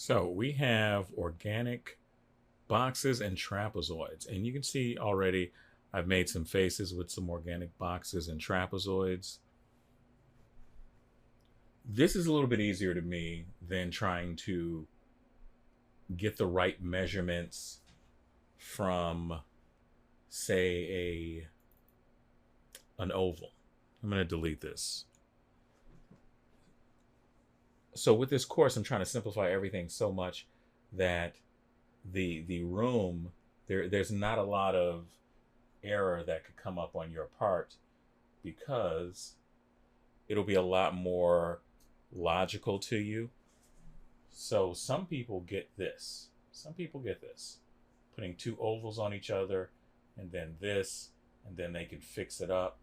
So we have organic boxes and trapezoids. And you can see already I've made some faces with some organic boxes and trapezoids. This is a little bit easier to me than trying to get the right measurements from, say, an oval. I'm going to delete this. So with this course, I'm trying to simplify everything so much that the room there's not a lot of error that could come up on your part because it'll be a lot more logical to you. So some people get this. Some people get this. Putting two ovals on each other and then this, and then they can fix it up.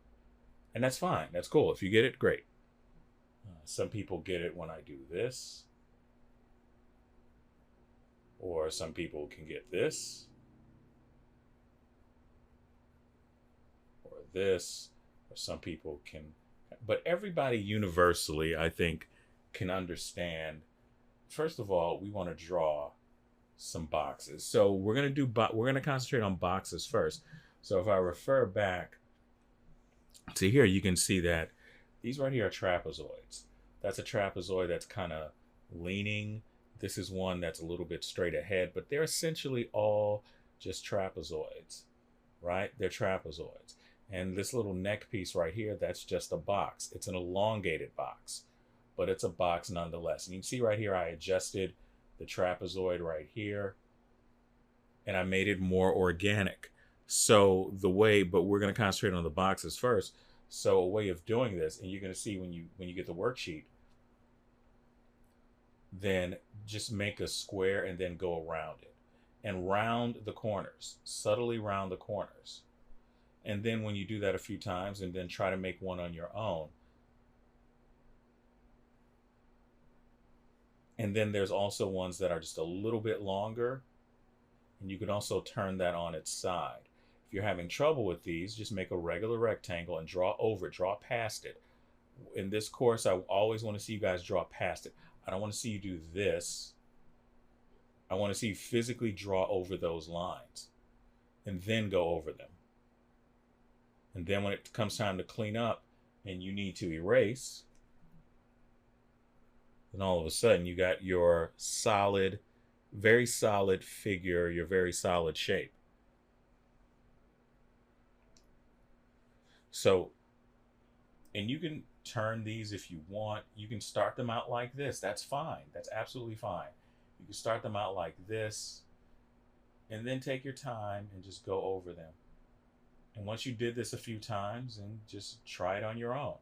And that's fine. That's cool. If you get it, great. Some people get it when I do this, or some people can get this, or this, or some people can. But everybody universally, I think, can understand. First of all, we want to draw some boxes. So we're gonna concentrate on boxes first. So if I refer back to here, you can see that these right here are trapezoids. That's a trapezoid that's kind of leaning. This is one that's a little bit straight ahead, but they're essentially all just trapezoids, right? They're trapezoids. And this little neck piece right here, that's just a box. It's an elongated box, but it's a box nonetheless. And you can see right here, I adjusted the trapezoid right here, and I made it more organic. So but we're going to concentrate on the boxes first. So a way of doing this, and you're going to see when you get the worksheet, then just make a square and then go around it and round the corners, subtly round the corners. And then when you do that a few times and then try to make one on your own. And then there's also ones that are just a little bit longer, and you can also turn that on its side. If you're having trouble with these, just make a regular rectangle and draw over it, draw past it. In this course, I always want to see you guys draw past it. I don't want to see you do this. I want to see you physically draw over those lines and then go over them. And then when it comes time to clean up and you need to erase, then all of a sudden you got your solid, very solid figure, your very solid shape. So, and you can turn these if you want. You can start them out like this. That's fine. That's absolutely fine. You can start them out like this and then take your time and just go over them. And once you did this a few times, and just try it on your own.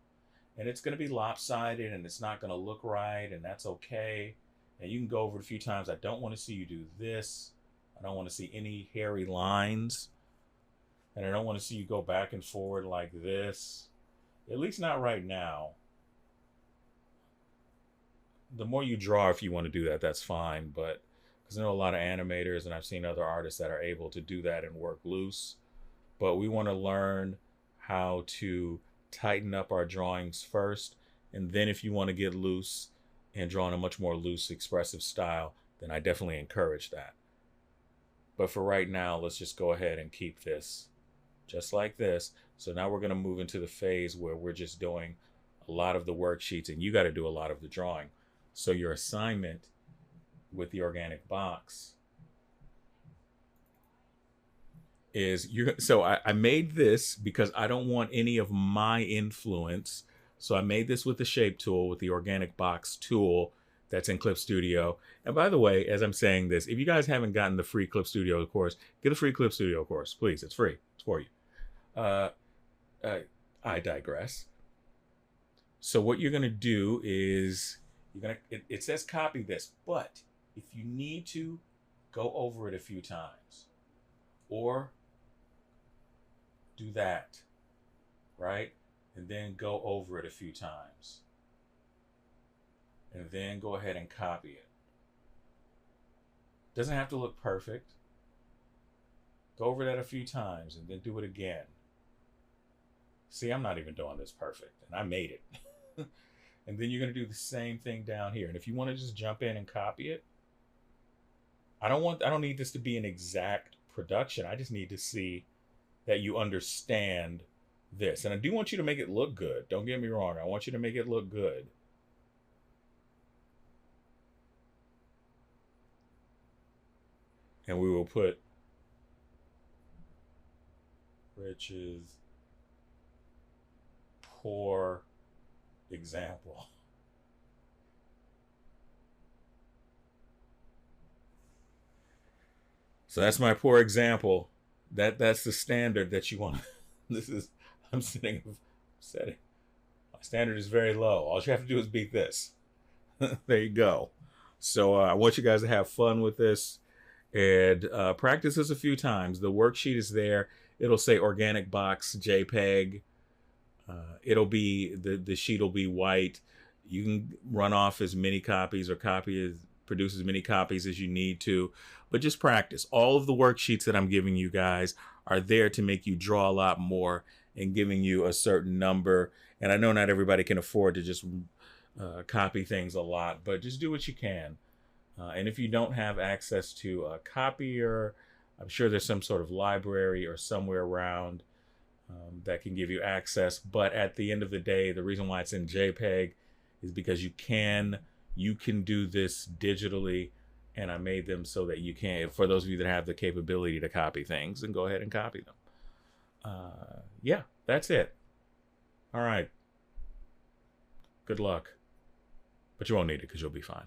And it's going to be lopsided and it's not going to look right, and that's okay. And you can go over it a few times. I don't want to see you do this. I don't want to see any hairy lines. And I don't want to see you go back and forward like this. At least not right now. The more you draw, if you want to do that, that's fine. But because I know a lot of animators and I've seen other artists that are able to do that and work loose. But we want to learn how to tighten up our drawings first. And then if you want to get loose and draw in a much more loose, expressive style, then I definitely encourage that. But for right now, let's just go ahead and keep this just like this. So now we're going to move into the phase where we're just doing a lot of the worksheets and you got to do a lot of the drawing. So your assignment with the organic box is I made this because I don't want any of my influence. So I made this with the shape tool, with the organic box tool that's in Clip Studio. And by the way, as I'm saying this, if you guys haven't gotten the free Clip Studio course, get a free Clip Studio course, please. It's free. It's for you. Uh, I digress. So what you're going to do is it says copy this, but if you need to, go over it a few times or do that, right? And then go over it a few times and then go ahead and copy it. Doesn't have to look perfect. Go over that a few times and then do it again. See, I'm not even doing this perfect, and I made it. And then you're going to do the same thing down here. And if you want to just jump in and copy it, I don't need this to be an exact production. I just need to see that you understand this. And I do want you to make it look good. Don't get me wrong. I want you to make it look good. And we will put Rich's poor example. So that's my poor example. That's the standard that you want. This is I'm setting. My standard is very low. All you have to do is beat this. There you go. So I want you guys to have fun with this and practice this a few times. The worksheet is there. It'll say organic box JPEG. It'll be the sheet will be white. You can run off as many copies or produce as many copies as you need to, but just practice. All of the worksheets that I'm giving you guys are there to make you draw a lot more and giving you a certain number. And I know not everybody can afford to just copy things a lot, but just do what you can. And if you don't have access to a copier, I'm sure there's some sort of library or somewhere around that can give you access. But at the end of the day, the reason why it's in JPEG is because you can do this digitally, and I made them so that you can, for those of you that have the capability to copy things, and go ahead and copy them. Yeah, that's it. All right. Good luck. But you won't need it because you'll be fine.